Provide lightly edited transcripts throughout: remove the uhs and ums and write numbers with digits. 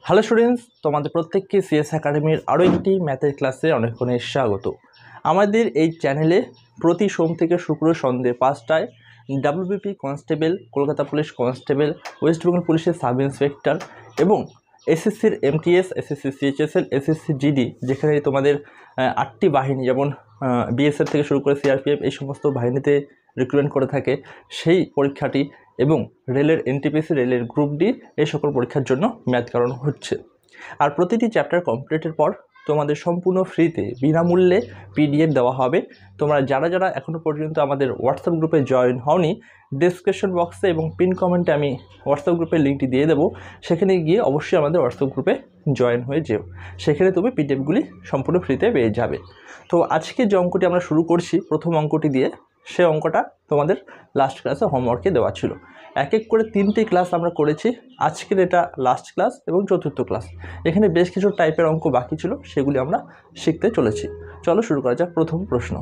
Hello students, তোমাদের প্রত্যেককে CS একাডেমির আরও একটি ম্যাথের ক্লাসে অনেক অনেক স্বাগত। আমাদের এই চ্যানেলে প্রতি সোম থেকে শুক্র সন্ধ্যে 5টায় WBP constable, Kolkata police constable, West Bengal পুলিশের সাব ইন্সপেক্টর এবং এসএসসির MTS, SSC CHSL, SSC GD, যেখানে তোমাদের 8টি বাহিনী যেমন বিএসএফ থেকে শুরু করে সিআরপিএফ এই সমস্ত বাহিনীতে রিক্রুটমেন্ট করে থাকে, সেই পরীক্ষাটি এবং রেলের এনটিপিসি, রেলের গ্রুপ ডি এই সকল পরীক্ষার জন্য ম্যাথ করানো হচ্ছে। আর প্রতিটি চ্যাপ্টার কমপ্লিটের পর তোমাদের সম্পূর্ণ ফ্রিতে বিনামূল্যে পিডিএফ দেওয়া হবে। তোমরা যারা যারা এখনও পর্যন্ত আমাদের হোয়াটসঅ্যাপ গ্রুপে জয়েন হওনি, ডেসক্রিপশন বক্সে এবং পিন কমেন্টে আমি হোয়াটসঅ্যাপ গ্রুপের লিঙ্কটি দিয়ে দেবো। সেখানে গিয়ে অবশ্যই আমাদের হোয়াটসঅ্যাপ গ্রুপে জয়েন হয়ে যেও, সেখানে তুমি পিডিএফগুলি সম্পূর্ণ ফ্রিতে পেয়ে যাবে। তো আজকে যে অঙ্কটি আমরা শুরু করছি প্রথম অঙ্কটি দিয়ে, সে অঙ্কটা তোমাদের লাস্ট ক্লাসে হোমওয়ার্কে দেওয়া ছিল। এক এক করে 3টি ক্লাস আমরা করেছি, আজকের এটা লাস্ট ক্লাস এবং চতুর্থ ক্লাস। এখানে বেশ কিছু টাইপের অঙ্ক বাকি ছিল, সেগুলি আমরা শিখতে চলেছি। চলো শুরু করা যাক। প্রথম প্রশ্ন,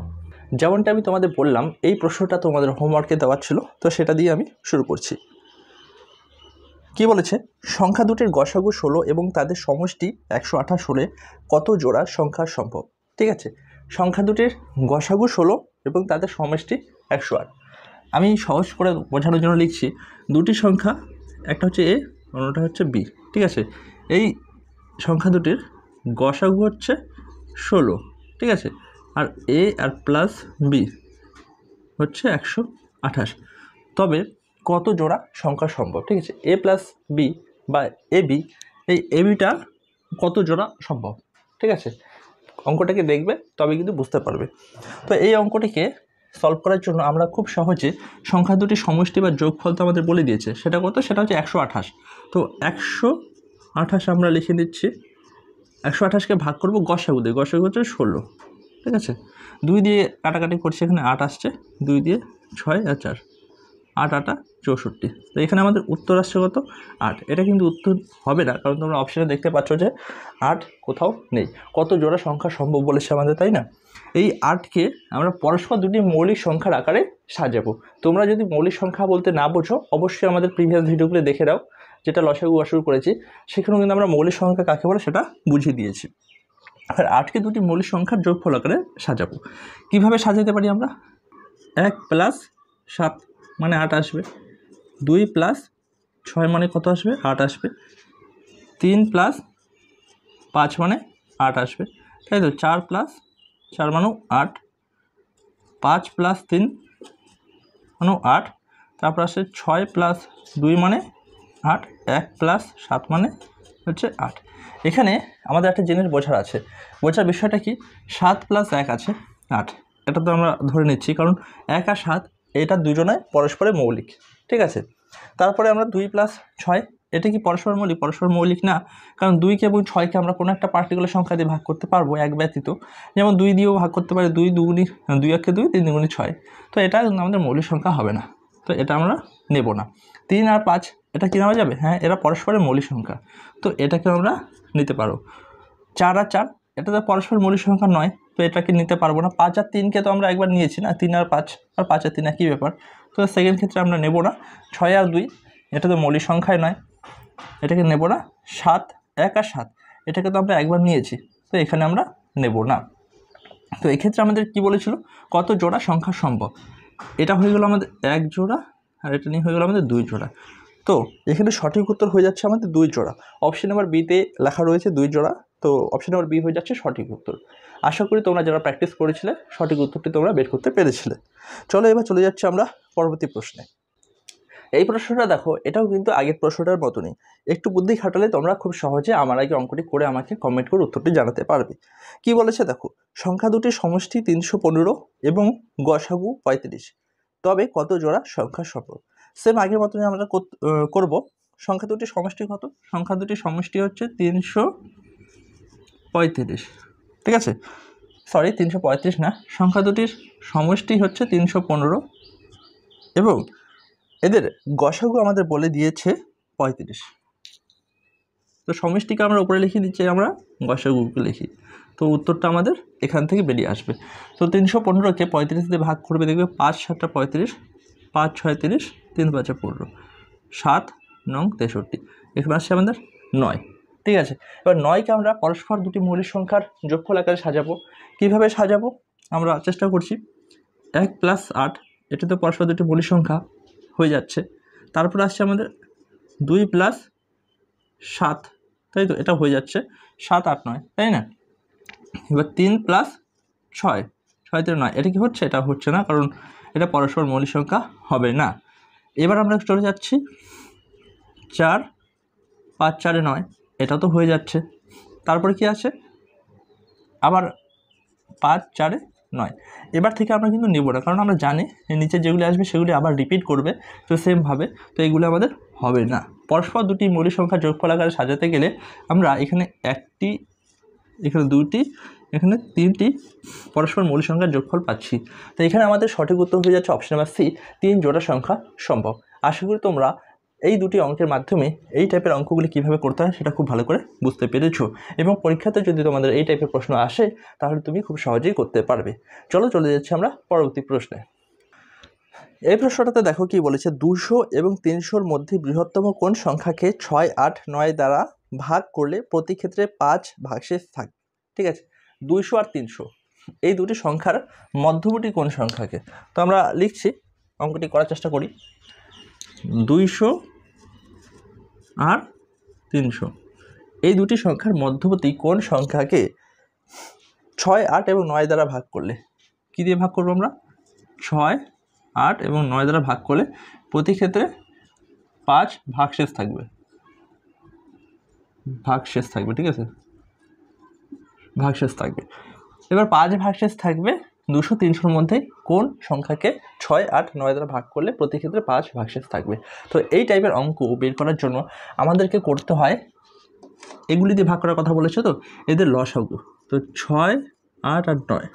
যেমনটা আমি তোমাদের বললাম এই প্রশ্নটা তোমাদের হোমওয়ার্কে দেওয়া ছিল, তো সেটা দিয়ে আমি শুরু করছি। কি বলেছে, সংখ্যা দুটির গসাগু 16 এবং তাদের সমষ্টি 128 হলে কত জোড়া সংখ্যা সম্ভব? ঠিক আছে, সংখ্যা দুটির গসাগু 16 এবং তাদের সমষ্টি 108। আমি সহজ করে বোঝানোর জন্য লিখছি, দুটি সংখ্যা, একটা হচ্ছে এ, অন্যটা হচ্ছে বি। ঠিক আছে, এই সংখ্যা দুটির গসাগু হচ্ছে 16, ঠিক আছে, আর এ আর প্লাস বি হচ্ছে 128। তবে কত জোড়া সংখ্যা সম্ভব? ঠিক আছে, এ প্লাস বি বা এ বি, এই এ বিটা কত জোড়া সম্ভব? ঠিক আছে, অঙ্কটাকে দেখবে তবে কিন্তু বুঝতে পারবে। তো এই অঙ্কটিকে সলভ করার জন্য আমরা খুব সহজে সংখ্যা দুটি সমষ্টি বা যোগফল তো আমাদের বলে দিয়েছে, সেটা কত? সেটা হচ্ছে 128। তো 128 আমরা লিখে দিচ্ছি, 128কে ভাগ করবো গসাগু দিয়ে, গসাগু হচ্ছে 16। ঠিক আছে, 2 দিয়ে কাটাকাটি করছি, এখানে 8 আসছে, 2 দিয়ে 6 আর 4, 8 8 64। তো এখানে আমাদের উত্তর আসছে কত? 8। এটা কিন্তু উত্তর হবে না, কারণ তোমরা অপশানে দেখতে পাচ্ছ যে 8 কোথাও নেই। কত জোড়া সংখ্যা সম্ভব বলেছে আমাদের, তাই না? এই 8কে আমরা পরস্পর দুটি মৌলিক সংখ্যার আকারে সাজাবো। তোমরা যদি মৌলিক সংখ্যা বলতে না বোঝো, অবশ্যই আমাদের প্রিভিয়াস ভিডিওগুলো দেখে নাও, যেটা লসাগু গসাগু করেছি, সেখানেও কিন্তু আমরা মৌলিক সংখ্যা কাকে বলে সেটা বুঝিয়ে দিয়েছি। আর 8কে দুটি মৌলিক সংখ্যার যোগফল আকারে সাজাবো। কীভাবে সাজাতে পারি আমরা? 1 প্লাস 7 মানে 8 আসবে, 2 প্লাস 6 মানে কত আসবে? 8 আসবে, 3 প্লাস 5 মানে 8 আসবে, তাই তো? 4 প্লাস 4 মানেও 8, 5 প্লাস 3 মানেও 8, তারপর আসছে 6 প্লাস 2 মানে 8, 1 প্লাস 7 মানে হচ্ছে 8। এখানে আমাদের একটা জিনিস বোঝার আছে, বোঝার বিষয়টা কি? 7 প্লাস 1 আছে 8, এটা তো আমরা ধরে নিচ্ছি, কারণ 1 আর 7 এটা দুজনে পরস্পরের মৌলিক। ঠিক আছে, তারপরে আমরা 2 প্লাস 6, এটা কি পরস্পর মৌলিক? পরস্পর মৌলিক না, কারণ 2কে এবং 6কে আমরা কোনো একটা পার্টিকুলার সংখ্যা দিয়ে ভাগ করতে পারবো, এক ব্যতীত। যেমন 2 দিয়েও ভাগ করতে পারি, 2 দুগুণি 2 একে 2, 3 দুগুণি 6। তো এটা কিন্তু আমাদের মৌলিক সংখ্যা হবে না, তো এটা আমরা নেব না। 3 আর 5 এটা কি নেওয়া যাবে? হ্যাঁ, এরা পরস্পরের মৌলিক সংখ্যা, তো এটাকে আমরা নিতে পারবো। 4 আর 4 এটা তো পরস্পর মৌলিক সংখ্যা নয়, তো এটাকে নিতে পারবো না। 5 আর 3কে তো আমরা একবার নিয়েছি না, 3 আর 5, আর 5 আর 3 একই ব্যাপার, তো সেকেন্ড ক্ষেত্রে আমরা নেব না। 6 আর 2 এটা তো মৌলিক সংখ্যাই নয়, এটাকে নেব না। 7, 1 আর 7 এটাকে তো আমরা একবার নিয়েছি, তো এখানে আমরা নেব না। তো এক্ষেত্রে আমাদের কি বলেছিল, কত জোড়া সংখ্যা সম্ভব? এটা হয়ে গেল আমাদের 1 জোড়া, আর এটা নিয়ে হয়ে গেল আমাদের 2 জোড়া। তো এখানে সঠিক উত্তর হয়ে যাচ্ছে আমাদের 2 জোড়া। অপশন নাম্বার বিতে লেখা রয়েছে 2 জোড়া, তো অপশন নাম্বার বি হয়ে যাচ্ছে সঠিক উত্তর। আশা করি তোমরা যারা প্র্যাকটিস করেছিলে সঠিক উত্তরটি তোমরা বের করতে পেরেছিলে। চলো এবার চলে যাচ্ছে আমরা পরবর্তী প্রশ্নে। এই প্রশ্নটা দেখো, এটাও কিন্তু আগের প্রশ্নটার মতনই, একটু বুদ্ধি খাটালে তোমরা খুব সহজে আমার আগে অঙ্কটি করে আমাকে কমেন্ট করে উত্তরটি জানাতে পারবে। কি বলেছে দেখো, সংখ্যা দুটির সমষ্টি 315 এবং গসাগু 35, তবে কত জোড়া সংখ্যা সম্ভব? সেম আগের মতনই আমরা করব। সংখ্যা দুটির সমষ্টি কত? সংখ্যা দুটির সমষ্টি হচ্ছে 335, ঠিক আছে, সরি 335 না, সংখ্যা দুটির সমষ্টি হচ্ছে 315 এবং এদের গসাগু আমাদের বলে দিয়েছে 35। তো সমষ্টিকে আমরা উপরে লিখে দিচ্ছি, আমরা গসাগুকে লিখি, তো উত্তরটা আমাদের এখান থেকে বেরিয়ে আসবে। তো 315কে 35 দিয়ে ভাগ করবে, দেখবে 5 7 35, 5 6 30, 3 5 15, 7 9 63, এখানে আসছে আমাদের 9। ঠিক আছে। এবার 9কে আমরা পরস্পর দুটি মৌলিক সংখ্যার যোগফল আকারে সাজাবো। কীভাবে সাজাবো আমরা চেষ্টা করছি। 1 + 8 এটা তো পরস্পর দুটি মৌলিক সংখ্যা হয়ে যাচ্ছে। তারপর আসছে আমাদের 2 + 7, তাই তো, এটা হয়ে যাচ্ছে 7, 8, 9, তাই না। এবার 3 + 6, 6 × 9, এটা কি হচ্ছে? এটা হচ্ছে না, কারণ এটা পরস্পর মৌলিক সংখ্যা হবে না। এবার আমরা চলে যাচ্ছি 4, 5, 4, 9, এটা তো হয়ে যাচ্ছে। তারপরে কি আছে? আবার 5, 4, 9। এবার থেকে আমরা কিন্তু নেব না, কারণ আমরা জানি নিচে যেগুলি আসবে সেগুলি আবার রিপিট করবে, তো সেমভাবে, তো এগুলো আমাদের হবে না। পরস্পর দুটি মৌলিক সংখ্যা যোগফল আকারে সাজাতে গেলে আমরা এখানে 1টি, এখানে 2টি, এখানে 3টি পরস্পর মৌলিক সংখ্যার যোগফল পাচ্ছি। তো এখানে আমাদের সঠিক উত্তর হয়ে যাচ্ছে অপশন নাম্বার সি, 3 জোড়া সংখ্যা সম্ভব। আশা করি তোমরা এই দুটি অঙ্কের মাধ্যমে এই টাইপের অঙ্কগুলি কীভাবে করতে হয় সেটা খুব ভালো করে বুঝতে পেরেছো, এবং পরীক্ষাতে যদি তোমাদের এই টাইপের প্রশ্ন আসে তাহলে তুমি খুব সহজেই করতে পারবে। চলে যাচ্ছি আমরা পরবর্তী প্রশ্নে। এই প্রশ্নটাতে দেখো কি বলেছে, 200 এবং 300-র মধ্যে বৃহত্তম কোন সংখ্যাকে 6, 8, 9 দ্বারা ভাগ করলে প্রতি ক্ষেত্রে 5 ভাগশেষ থাকবে। ঠিক আছে, 200 আর 300 এই দুটি সংখ্যার মধ্যবর্তী কোন সংখ্যাকে, তো আমরা লিখছি, অঙ্কটি করার চেষ্টা করি। 200 আর 300 এই দুটি সংখ্যার মধ্যবর্তী কোন সংখ্যাকে 6, 8 এবং 9 দ্বারা ভাগ করলে, কী দিয়ে ভাগ করবো আমরা? 6, 8 এবং 9 দ্বারা ভাগ করলে প্রতি ক্ষেত্রে 5 ভাগশেষ থাকবে, ঠিক আছে, ভাগশেষ থাকবে। এবার 5 ভাগশেষ থাকবে 200, 300-র মধ্যে কোন সংখ্যাকে 6, 8, 9 দ্বারা ভাগ করলে প্রতি ক্ষেত্রে 5 ভাগশেষ থাকবে। তো এই টাইপের অঙ্ক বের করার জন্য আমাদেরকে করতে হয়, এগুলি দিয়ে ভাগ করার কথা বলেছে, তো এদের লসাগু। তো 6, 8 আর 9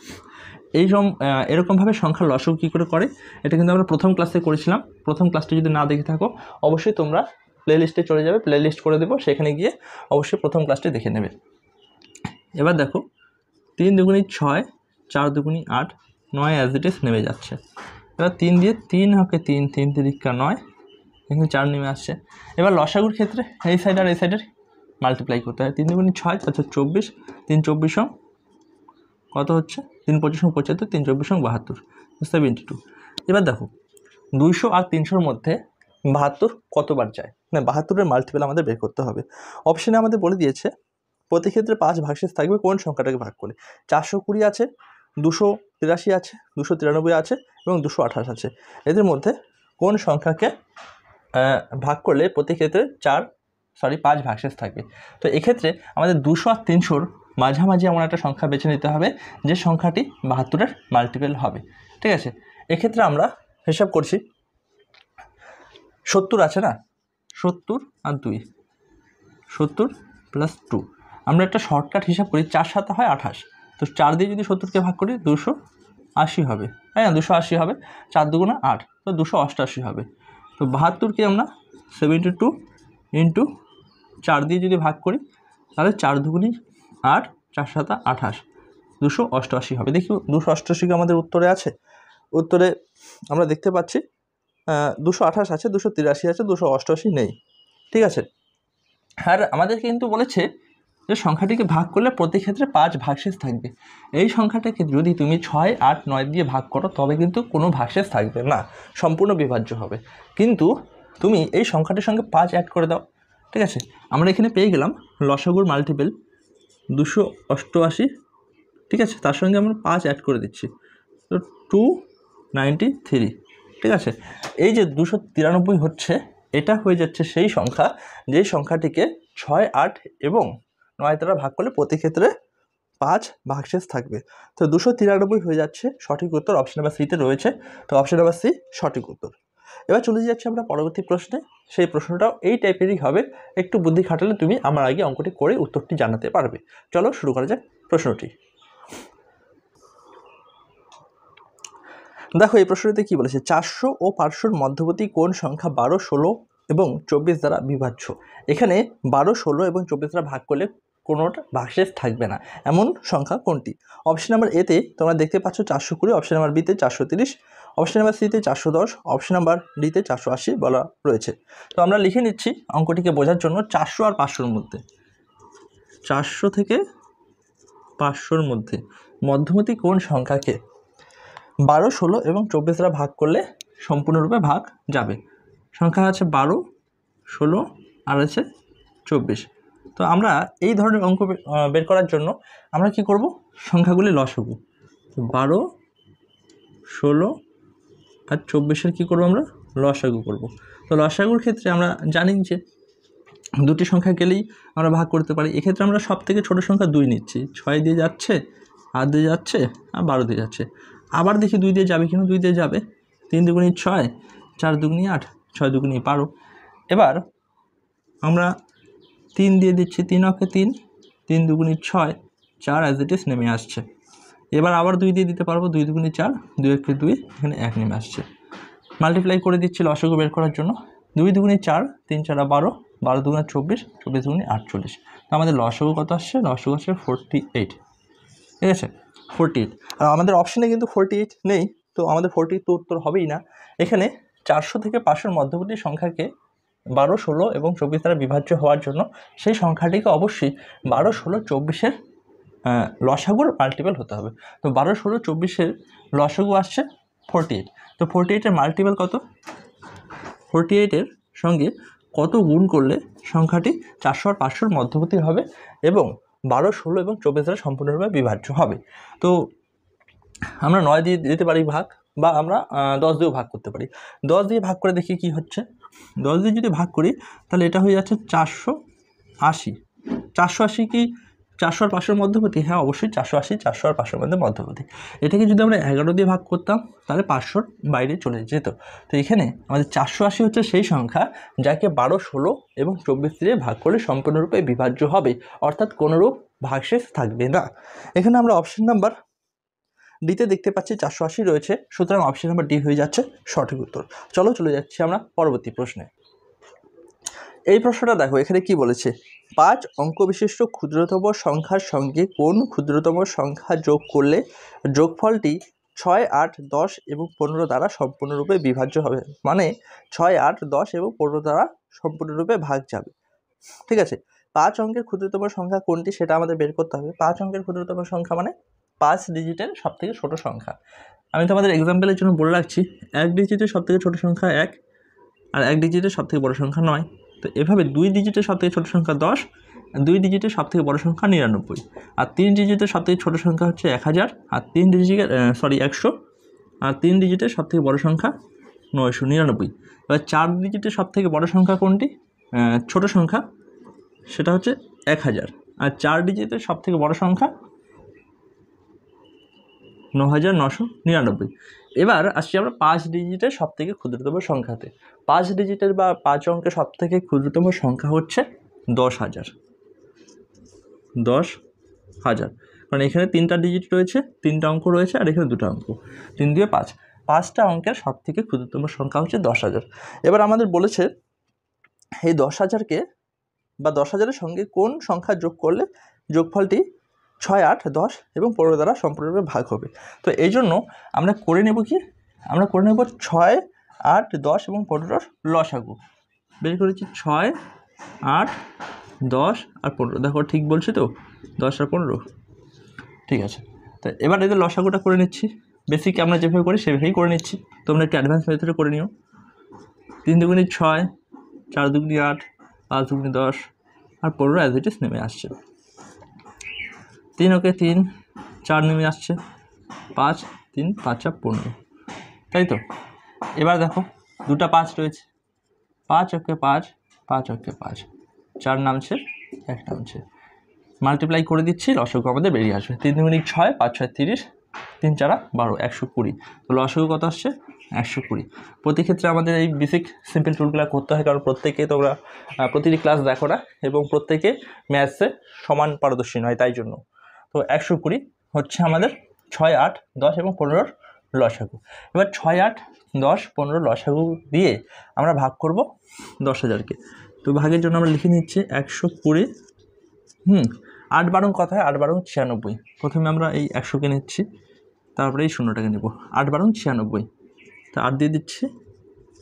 এরকমভাবে সংখ্যার লসাগু কী করে এটা কিন্তু আমরা প্রথম ক্লাসে করেছিলাম। প্রথম ক্লাসটি যদি না দেখে থাকো অবশ্যই তোমরা প্লেলিস্টে চলে যাবে, প্লেলিস্ট করে দেবো, সেখানে গিয়ে অবশ্যই প্রথম ক্লাসটি দেখে নেবে। এবার দেখো 3 দুগুণী 6, 4 দুগুণী 8, 9 অ্যাজ ইট ইজ নেমে যাচ্ছে। এবার 3 দিয়ে 3 হকে 3, 3 3 9, এখানে 4 নেমে আসছে। এবার লসাগুর ক্ষেত্রে এই সাইড আর এই সাইডের মাল্টিপ্লাই করতে হয়। 3 দুগুণী 6, 24, 3 24 কত হচ্ছে? 3 25 75, 3 24 72, 72। এবার দেখো 200 আর 300-র মধ্যে 72 কতবার যায়, না 72-এর মাল্টিপল আমাদের বের করতে হবে। অপশানে আমাদের বলে দিয়েছে প্রতি ক্ষেত্রে 5 ভাগশেষ থাকবে কোন সংখ্যাটাকে ভাগ করে। 420 আছে, 283 আছে, 293 আছে এবং 228 আছে। এদের মধ্যে কোন সংখ্যাকে ভাগ করলে প্রতি ক্ষেত্রে 5 ভাগশেষ থাকবে। তো এক্ষেত্রে আমাদের 200 আর 300-র মাঝামাঝি এমন একটা সংখ্যা বেছে নিতে হবে যে সংখ্যাটি 72-এর মাল্টিপল হবে। ঠিক আছে, এক্ষেত্রে আমরা হিসাব করছি, 70 আছে না, 70 আর 2, 70 + 2। আমরা একটা শর্টকাট হিসাব করি, 4 7 হয় 28, তো 4 দিয়ে যদি 70-কে ভাগ করি 280 হবে, তাই না, 280 হবে। 4 দুগুণা 8, তো 288 হবে। তো 72-কে আমরা 72 × 4 দিয়ে যদি ভাগ করি তাহলে 4 দুগুণী 8, 4 7 28, 288 হবে। দেখি 288 আমাদের উত্তরে আছে, উত্তরে আমরা দেখতে পাচ্ছি 228 আছে, 283 আছে, 288 নেই। ঠিক আছে, আর আমাদের কিন্তু বলেছে যে সংখ্যাটিকে ভাগ করলে প্রতি ক্ষেত্রে 5 ভাগশেষ থাকবে। এই সংখ্যাটাকে যদি তুমি 6, 8, 9 দিয়ে ভাগ করো তবে কিন্তু কোনো ভাগশেষ থাকবে না, সম্পূর্ণ বিভাজ্য হবে। কিন্তু তুমি এই সংখ্যাটির সঙ্গে 5 অ্যাড করে দাও। ঠিক আছে, আমরা এখানে পেয়ে গেলাম লসাগুর মাল্টিপল 288। ঠিক আছে, তার সঙ্গে আমরা 5 অ্যাড করে দিচ্ছি, তো 293। ঠিক আছে, এই যে 293 হচ্ছে, এটা হয়ে যাচ্ছে সেই সংখ্যা যেই সংখ্যাটিকে 6, 8 এবং 9 দ্বারা ভাগ করলে প্রতি ক্ষেত্রে 5 ভাগশেষ থাকবে। তো 293 হয়ে যাচ্ছে সঠিক উত্তর, অপশন নাম্বার সিতে রয়েছে। তো অপশন নাম্বার সি সঠিক উত্তর। এবার চলে যাচ্ছি আমরা পরবর্তী প্রশ্নে। সেই প্রশ্নটাও এই টাইপেরই হবে, একটু বুদ্ধি খাটালে তুমি আমার আগে অঙ্কটি করে উত্তরটি জানাতে পারবে। চলো শুরু করা যাক প্রশ্নটি। দেখো এই প্রশ্নটিতে কী বলেছে, 400 ও 500-র মধ্যবর্তী কোন সংখ্যা 12, 16 এবং 24 দ্বারা বিভাজ্য। এখানে 12, 16 এবং 24 দ্বারা ভাগ করলে কোনোটা ভাগশেষ থাকবে না এমন সংখ্যা কোনটি? অপশন নাম্বার এতে তোমরা দেখতে পাচ্ছ 420, অপশন নাম্বার বিতে 430, অপশন নাম্বার সিতে 410, অপশন নাম্বার ডিতে 480 বলা রয়েছে। তো আমরা লিখে নিচ্ছি অঙ্কটিকে বোঝার জন্য 400 আর 500-র মধ্যে। 400 থেকে 500-র মধ্যে মধ্যবর্তী কোন সংখ্যাকে 12, 16 এবং 24 দ্বারা ভাগ করলে সম্পূর্ণরূপে ভাগ যাবে? সংখ্যা আছে 12, 16 আর আছে 24। তো আমরা এই ধরনের অঙ্ক বের করার জন্য আমরা কি করব, সংখ্যাগুলি লসাগু 12, 16 আর 24-এর কী করবো, আমরা লসাগু করব। তো লসাগুর ক্ষেত্রে আমরা জানি যে দুটি সংখ্যা গেলেই আমরা ভাগ করতে পারি। এক্ষেত্রে আমরা সব থেকে ছোটো সংখ্যা 2 নিচ্ছি, 6 দিয়ে যাচ্ছে, 8 দিয়ে যাচ্ছে আর 12 দিয়ে যাচ্ছে। আবার দেখি 2 দিয়ে যাবে কিনা, 2 দিয়ে যাবে। 3 দুগুণী 6, 4 দুগুণী 8, 6 দুগুণী 12। এবার আমরা 3 দিয়ে দিচ্ছি, 3 অক্ষে 3, 3 দুগুণী 6, 4 অ্যাজ ইট ইজ নেমে আসছে। এবার আবার 2 দিয়ে দিতে পারবো, 2 দুগুণী 4, 2 অক্ষে 2, এখানে 1 নেমে আসছে। মাল্টিপ্লাই করে দিচ্ছি লসাগু বের করার জন্য। 2 দুগুণী 4, 3 4 12, 12 দুগুণে 24, 24 দুগুণে 48। তো আমাদের লসাগু কত আসছে? লসাগু আসছে 48। ঠিক আছে, 48। আর আমাদের অপশানে কিন্তু 48 নেই, তো আমাদের 48 তো উত্তর হবেই না। এখানে 400 থেকে 500-র মধ্যবর্তী সংখ্যাকে 12, 16 এবং 24 দ্বারা বিভাজ্য হওয়ার জন্য সেই সংখ্যাটিকে অবশ্যই 12, 16, 24-এর লসাগুর মাল্টিপল হতে হবে। তো 12, 16, 24-এর লসাগু আসছে 48। তো 48-এর মাল্টিপল কত? 48-এর সঙ্গে কত গুণ করলে সংখ্যাটি 400 আর 500-র মধ্যবর্তী হবে এবং 12, 16 এবং 24 দ্বারা সম্পূর্ণরূপে বিভাজ্য হবে? তো আমরা 9 দিয়ে দিতে পারি ভাগ, বা আমরা 10 দিয়েও ভাগ করতে পারি। 10 দিয়ে ভাগ করে দেখি কি হচ্ছে। 10 দিয়ে যদি ভাগ করি তাহলে এটা হয়ে যাচ্ছে 480। 480 কি 400 আর 500-র মধ্যবর্তী? হ্যাঁ, অবশ্যই 480 400 আর 500-র মধ্যে মধ্যবর্তী। এটাকে যদি আমরা 11 দিয়ে ভাগ করতাম তাহলে 500-র বাইরে চলে যেত। তো এখানে আমাদের 480 হচ্ছে সেই সংখ্যা যাকে 12, 16 এবং 24 দিয়ে ভাগ করলে সম্পূর্ণরূপে বিভাজ্য হবে, অর্থাৎ কোনোরূপ ভাগশেষ থাকবে না। এখানে আমরা অপশন নাম্বার ডিতে দেখতে পাচ্ছি 480 রয়েছে, সুতরাং অপশন নাম্বার ডি হয়ে যাচ্ছে সঠিক উত্তর। চলে যাচ্ছি আমরা পরবর্তী প্রশ্নে। এই প্রশ্নটা দেখো, এখানে কি বলেছে, 5 অঙ্ক বিশিষ্ট ক্ষুদ্রতম সংখ্যার সঙ্গে কোন ক্ষুদ্রতম সংখ্যা যোগ করলে যোগফলটি 6, 8, 10 এবং 15 দ্বারা সম্পূর্ণরূপে বিভাজ্য হবে। মানে 6, 8, 10 এবং 15 দ্বারা সম্পূর্ণরূপে ভাগ যাবে। ঠিক আছে, 5 অঙ্কের ক্ষুদ্রতম সংখ্যা কোনটি সেটা আমাদের বের করতে হবে। 5 অঙ্কের ক্ষুদ্রতম সংখ্যা মানে 5 ডিজিটের সব থেকে ছোটো সংখ্যা। আমি তোমাদের এক্সাম্পলের জন্য বলে রাখছি, 1 ডিজিটের সব থেকে ছোটো সংখ্যা 1, আর 1 ডিজিটের সব থেকে বড় সংখ্যা 9। তো এভাবে 2 ডিজিটের সব থেকে ছোটো সংখ্যা 10, 2 ডিজিটের সব থেকে বড় সংখ্যা 99, আর 3 ডিজিটের সব থেকে ছোটো সংখ্যা হচ্ছে 1000, আর 3 ডিজিটের 100, আর 3 ডিজিটের সব থেকে বড় সংখ্যা 999। এবার 4 ডিজিটের সব থেকে বড় সংখ্যা কোনটি? ছোটো সংখ্যা সেটা হচ্ছে 1000, আর 4 ডিজিটের সব থেকে বড় সংখ্যা 9999। এবার আসছি আমরা 5 ডিজিটের সব থেকে ক্ষুদ্রতম সংখ্যাতে। 5 ডিজিটের বা 5 অঙ্কের সব থেকে ক্ষুদ্রতম সংখ্যা হচ্ছে 10,000। 10,000, কারণ এখানে 3টা ডিজিট রয়েছে, 3টা অঙ্ক রয়েছে, আর এখানে 2টা অঙ্ক, 3 দিয়ে 5, 5টা অঙ্কের সব থেকে ক্ষুদ্রতম সংখ্যা হচ্ছে 10,000। এবার আমাদের বলেছে এই 10,000-কে বা 10,000-এর সঙ্গে কোন সংখ্যা যোগ করলে যোগফলটি 6, 8, 10 এবং 15 দ্বারা সম্পূর্ণরূপে ভাগ হবে। তো এই জন্য আমরা করে নেব কি, আমরা করে নেব 6, 8, 10 এবং 15-র লসাগু বের করেছি। 6, 8, 10 আর 15, দেখো ঠিক বলছি তো, 10 আর 15, ঠিক আছে। তো এবার এদের লসাগুটা করে নিচ্ছি। বেসিক আমরা যেভাবে করি সেভাবেই করে নিচ্ছি, তোমরা একটু অ্যাডভান্স মেথডে করে নিও। 3 দুগুণী 6, 4 দুগুণী 8, 5 দুগুণী 10 আর 15 অ্যাজ ইট ইজ নেমে আসছে। 3 ওকে 3, 4 নেমে আসছে, 5, 3, 5 আর 15, তাই তো। এবার দেখো 2টা 5 রয়েছে, 5 ওকে 5, 5 ওকে 5, 4 নামছে, 1 নামছে। মাল্টিপ্লাই করে দিচ্ছি, লসাগু আমাদের বেরিয়ে আসবে। 3 দুগুণী 6, 5 6 30, 3 4 12, 120। তো লসাগু কত আসছে? 120। প্রতি ক্ষেত্রে আমাদের এই বেসিক সিম্পল টুলগুলো করতে হয়, কারণ প্রত্যেকে তোমরা প্রতিটি ক্লাস দেখো না এবং প্রত্যেকে ম্যাথসে সমান পারদর্শী নয়, তাই জন্য। তো 120 হচ্ছে আমাদের 6, 8, 10 এবং 15-র লসাগু। এবার 6, 8, 10, 15 লসাগু দিয়ে আমরা ভাগ করব 10,000-কে। তো ভাগের জন্য আমরা লিখে নিচ্ছি 120। 8 12 কত হয়? 8 12 96। প্রথমে আমরা এই 100-কে নিচ্ছি, তারপরে এই 0টাকে নেব। 8 12 96, তো 8 দিয়ে দিচ্ছি,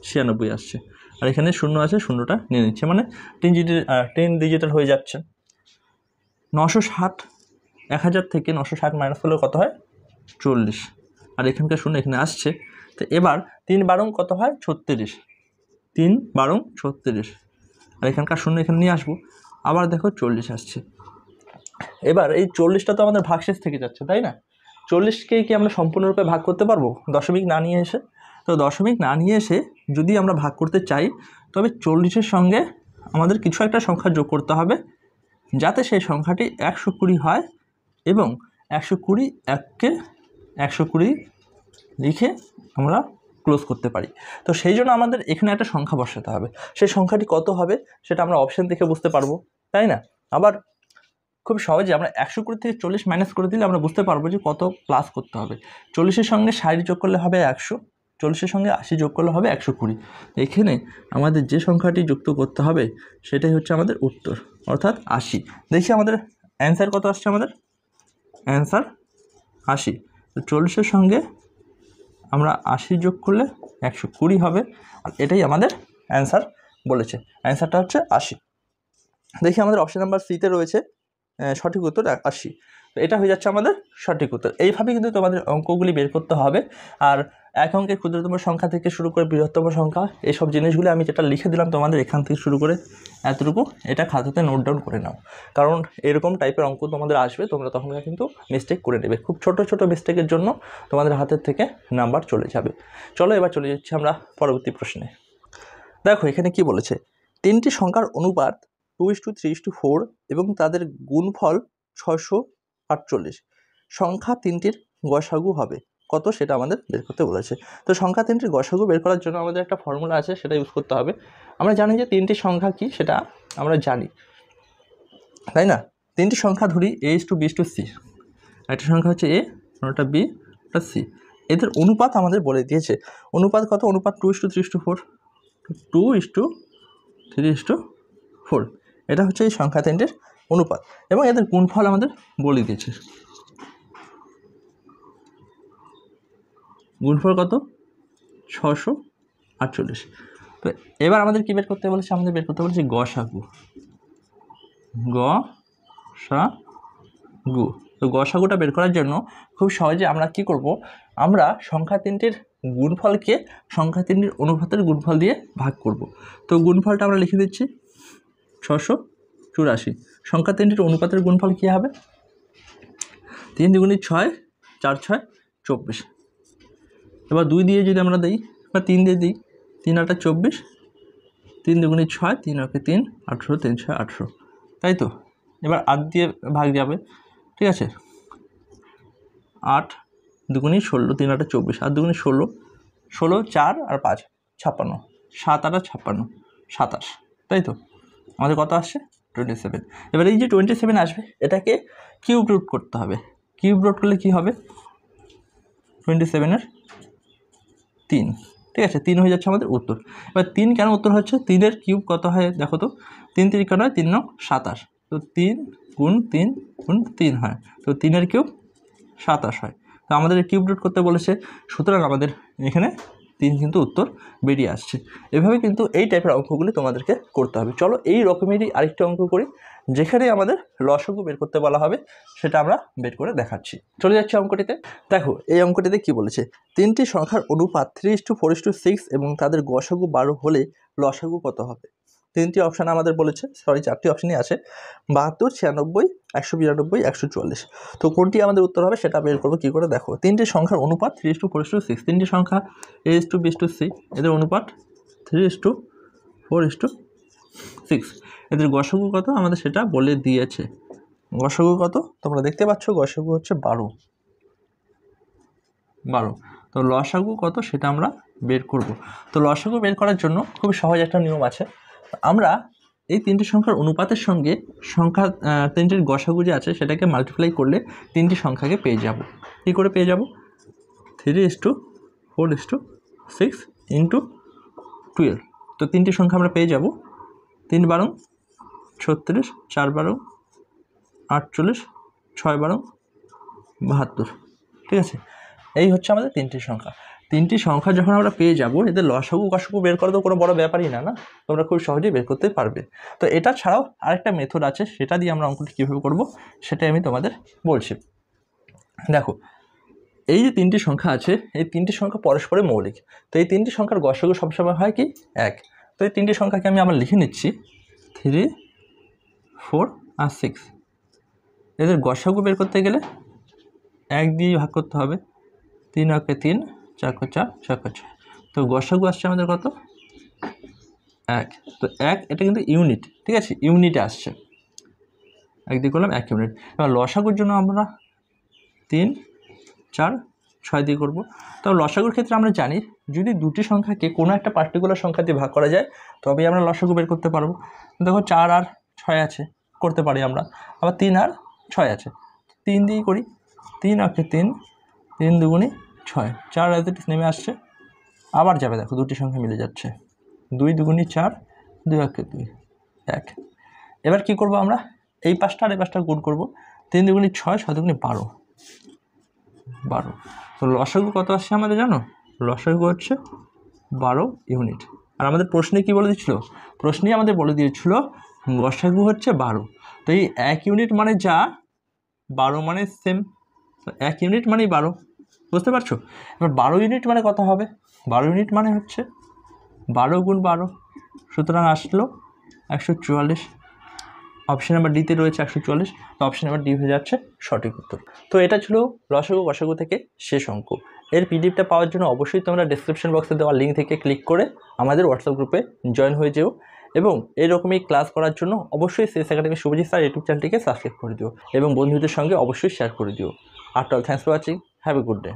96 আসছে। আর এখানে 0 আছে, 0টা নিয়ে নিচ্ছে, মানে 10 ডিজিটাল হয়ে যাচ্ছে। 960, 1000 থেকে 960 মাইনাস করলে কত হয় 40, আর এখানকার শূন্য এখানে আসছে। তো এবার 3 12 কত হয় 36, 3 12 36, আর এখানকার শূন্য এখানে নিয়ে আসবো, আবার দেখো 40 আসছে। এবার এই 40টা তো আমাদের ভাগশেষ থেকে যাচ্ছে, তাই না? 40কে কি আমরা সম্পূর্ণরূপে ভাগ করতে পারবো দশমিক না নিয়ে এসে? তো দশমিক না নিয়ে এসে যদি আমরা ভাগ করতে চাই, তবে 40-এর সঙ্গে আমাদের কিছু একটা সংখ্যা যোগ করতে হবে, যাতে সেই সংখ্যাটি 120 হয় এবং 120 এককে 120 লিখে আমরা ক্লোজ করতে পারি। তো সেই জন্য আমাদের এখানে একটা সংখ্যা বসাতে হবে। সেই সংখ্যাটি কত হবে সেটা আমরা অপশান দেখে বুঝতে পারবো, তাই না? আবার খুব সহজে আমরা 120 থেকে 40 মাইনাস করে দিলে আমরা বুঝতে পারবো যে কত প্লাস করতে হবে। 40-এর সঙ্গে 60 যোগ করলে হবে 100, 40-এর সঙ্গে 80 যোগ করলে হবে 120। এখানে আমাদের যে সংখ্যাটি যুক্ত করতে হবে সেটাই হচ্ছে আমাদের উত্তর, অর্থাৎ 80। দেখি আমাদের অ্যান্সার কত আসছে। আমাদের অ্যান্সার 80। তো 40-এর সঙ্গে আমরা 80 যোগ করলে 120 হবে, আর এটাই আমাদের অ্যান্সার বলেছে। অ্যান্সারটা হচ্ছে 80। দেখি আমাদের অপশন নাম্বার সিতে রয়েছে সঠিক উত্তর 80। তো এটা হয়ে যাচ্ছে আমাদের সঠিক উত্তর। এইভাবে কিন্তু তোমাদের অঙ্কগুলি বের করতে হবে। আর এক অঙ্কের ক্ষুদ্রতম সংখ্যা থেকে শুরু করে বৃহত্তম সংখ্যা, এইসব জিনিসগুলি আমি যেটা লিখে দিলাম তোমাদের এখান থেকে শুরু করে এতটুকু, এটা খাতাতে নোট ডাউন করে নাও, কারণ এরকম টাইপের অঙ্ক তোমাদের আসবে, তোমরা তখন কিন্তু মিস্টেক করে নেবে। খুব ছোট ছোট মিস্টেকের জন্য তোমাদের হাতের থেকে নাম্বার চলে যাবে। চলো এবার চলে যাচ্ছি আমরা পরবর্তী প্রশ্নে। দেখো এখানে কি বলেছে, 3টি সংখ্যার অনুপাত 2:3:4 এবং তাদের গুণফল 648। সংখ্যা 3টির গসাগু হবে কত, সেটা আমাদের বের করতে বলেছে। তো সংখ্যা 3টির গসাগু বের করার জন্য আমাদের একটা ফর্মুলা আছে, সেটা ইউজ করতে হবে। আমরা জানি যে 3টি সংখ্যা কি সেটা আমরা জানি, তাই না? 3টি সংখ্যা ধরি A:B:C। একটা সংখ্যা হচ্ছে A, একটা B, একটা C। এদের অনুপাত আমাদের বলে দিয়েছে। অনুপাত কত? অনুপাত 2:3:4, 2:3:4। এটা হচ্ছে এই সংখ্যা 3টির অনুপাত, এবং এদের গুণফল আমাদের বলে দিয়েছে। গুণফল কত? 648। তো এবার আমাদের কি বের করতে বলেছে? আমাদের বের করতে বলেছে গসাগু। গসাগু। তো গসাগুটা বের করার জন্য খুব সহজে আমরা কি করব, আমরা সংখ্যা 3টির গুণফলকে সংখ্যা 3টির অনুপাতের গুণফল দিয়ে ভাগ করব। তো গুণফলটা আমরা লিখে দিচ্ছি 684। সংখ্যা 3টির অনুপাতের গুণফল কী হবে? 3 × 6, 4 × 6 24। এবার 2 দিয়ে যদি আমরা দিই বা 3 দিয়ে দিই, 3 × 8 = 24, 3 × 6, 3 × 3 18, 3 × 6 18, তাই তো? এবার 8 দিয়ে ভাগ যাবে, ঠিক আছে? 8 × 2 = 16, 3 × 8 = 24, 8 × 2 = 16, 16, 4 আর 5 56, 7 আর 56 27, তাই তো? আমাদের কত আসছে? 27। এবার এই যে 27 আসবে, এটাকে কিউব রুট করতে হবে। কিউব রুট করলে কি হবে? 27-এর 3, ঠিক আছে? 3 হয়ে যাচ্ছে আমাদের উত্তর। এবার 3 কেন উত্তর হচ্ছে? 3-এর কিউব কত হয় দেখো তো? 3 × 3 = 3 × 27। তো 3 × 3 × 3 হয়, তো 3-এর কিউব 27 হয়। তো আমাদের কিউব রুট করতে বলেছে, সুতরাং আমাদের এখানে 3 কিন্তু উত্তর বেরিয়ে আসছে। এভাবে কিন্তু এই টাইপের অঙ্কগুলি তোমাদেরকে করতে হবে। চলো এই রকমেরই আরেকটি অঙ্ক করি, যেখানে আমাদের লসাগু বের করতে বলা হবে, সেটা আমরা বের করে দেখাচ্ছি। চলে যাচ্ছি অঙ্কটিতে। দেখো এই অঙ্কটিতে কি বলেছে, 3টি সংখ্যার অনুপাত 3:4:6 এবং তাদের গসাগু 12 হলে লসাগু কত হবে? 3টি অপশান আমাদের বলেছে, 4টি অপশানই আছে, 72, 96, 192, 144। তো কোনটি আমাদের উত্তর হবে সেটা বের করবো কী করে? দেখো 3টি সংখ্যার অনুপাত 3:4:6, 3টি সংখ্যা A:B:C, এদের অনুপাত 3:4:6। এদের গসাগু কত আমাদের সেটা বলে দিয়েছে। গসাগু কত তোমরা দেখতে পাচ্ছ, গসাগু হচ্ছে 12। তো লসাগু কত সেটা আমরা বের করব। তো লসাগু বের করার জন্য খুব সহজ একটা নিয়ম আছে। আমরা এই 3টি সংখ্যার অনুপাতের সঙ্গে সংখ্যা 3টির গসাগু যে আছে সেটাকে মাল্টিপ্লাই করলে 3টি সংখ্যাকে পেয়ে যাব। কী করে পেয়ে যাব? 3:4:6 × 12। তো 3টি সংখ্যা আমরা পেয়ে যাব 3 × 12 = 36, 4 × 12 = 48, 6 × 12 = 72, ঠিক আছে? এই হচ্ছে আমাদের 3টি সংখ্যা। তিনটি সংখ্যা যখন আমরা পেয়ে যাব, এদের লসাগু গসাগু বের করা তো কোনো বড় ব্যাপারই না, তোমরা খুব সহজেই বের করতে পারবে। তো এটা ছাড়াও আরেকটা মেথড আছে, সেটা দিয়ে আমরা অঙ্কটি কীভাবে করব সেটাই আমি তোমাদের বলছি। দেখো, এই যে তিনটি সংখ্যা আছে, এই তিনটি সংখ্যা পরস্পরের মৌলিক। তো এই তিনটি সংখ্যার গসাগু সবসময় হয় কি 1। তো এই তিনটি সংখ্যাকে আমি আবার লিখে নিচ্ছি 3, 4 আর 6। এদের গসাগু বের করতে গেলে 1 দিয়ে ভাগ করতে হবে, 3 অকে 3, 4 কে 4, 6 কে 6। তো গসাগু আসছে আমাদের কত 1। তো 1 এটা কিন্তু ইউনিট, ঠিক আছে, ইউনিটে আসছে, 1 দিয়ে করলাম 1 ইউনিট। এবার লসাগুর জন্য আমরা 3, 4, 6 দিয়ে করবো। তো লসাগুর ক্ষেত্রে আমরা জানি যদি দুটি সংখ্যাকে কোনো একটা পার্টিকুলার সংখ্যা দিয়ে ভাগ করা যায় তবেই আমরা লসাগু বের করতে পারবো। দেখো 4 আর 6 আছে, করতে পারি আমরা। আবার 3 আর 6 আছে, 3 দিয়েই করি, 3 অকে 3, 3 দুগুণি 6, 4 রাতে নেমে আসছে, আবার যাবে, দেখো দুটি সংখ্যা মিলে যাচ্ছে, 2 দুগুণি 4, 2 অকে 2, 1। এবার কি করব আমরা, এই পাশটা আর এই পাশটা গুণ করবো, 3 দুগুণি 6, 6 দুগুণি 12, 12। তো লসাগু কত আসছে আমাদের জানো, লসাগু হচ্ছে 12 ইউনিট। আর আমাদের প্রশ্নে কি বলে দিচ্ছিল, প্রশ্নেই আমাদের বলে দিয়েছিল লসাগু হচ্ছে 12। তো এই 1 ইউনিট মানে যা, 12 মানে সেম, তো 1 ইউনিট মানেই 12, বুঝতে পারছো। এবার 12 ইউনিট মানে কত হবে, 12 ইউনিট মানে হচ্ছে 12 গুণ 12, সুতরাং আসলো 144। অপশন নাম্বার ডিতে রয়েছে 144, তো অপশন নাম্বার ডি হয়ে যাচ্ছে সঠিক উত্তর। তো এটা ছিল লসাগু গসাগু থেকে শেষ অঙ্ক। এর পিডিএফটা পাওয়ার জন্য অবশ্যই তোমরা ডেসক্রিপশন বক্সে দেওয়া লিঙ্ক থেকে ক্লিক করে আমাদের হোয়াটসঅ্যাপ গ্রুপে জয়েন হয়ে যেও, এবং এরকমই ক্লাস করার জন্য অবশ্যই CS academy Shubhajit sir YouTube চ্যানেলটিকে সাবস্ক্রাইব করে দিও এবং বন্ধুদের সঙ্গে অবশ্যই শেয়ার করে দিও। After all, thanks for watching, have a good day.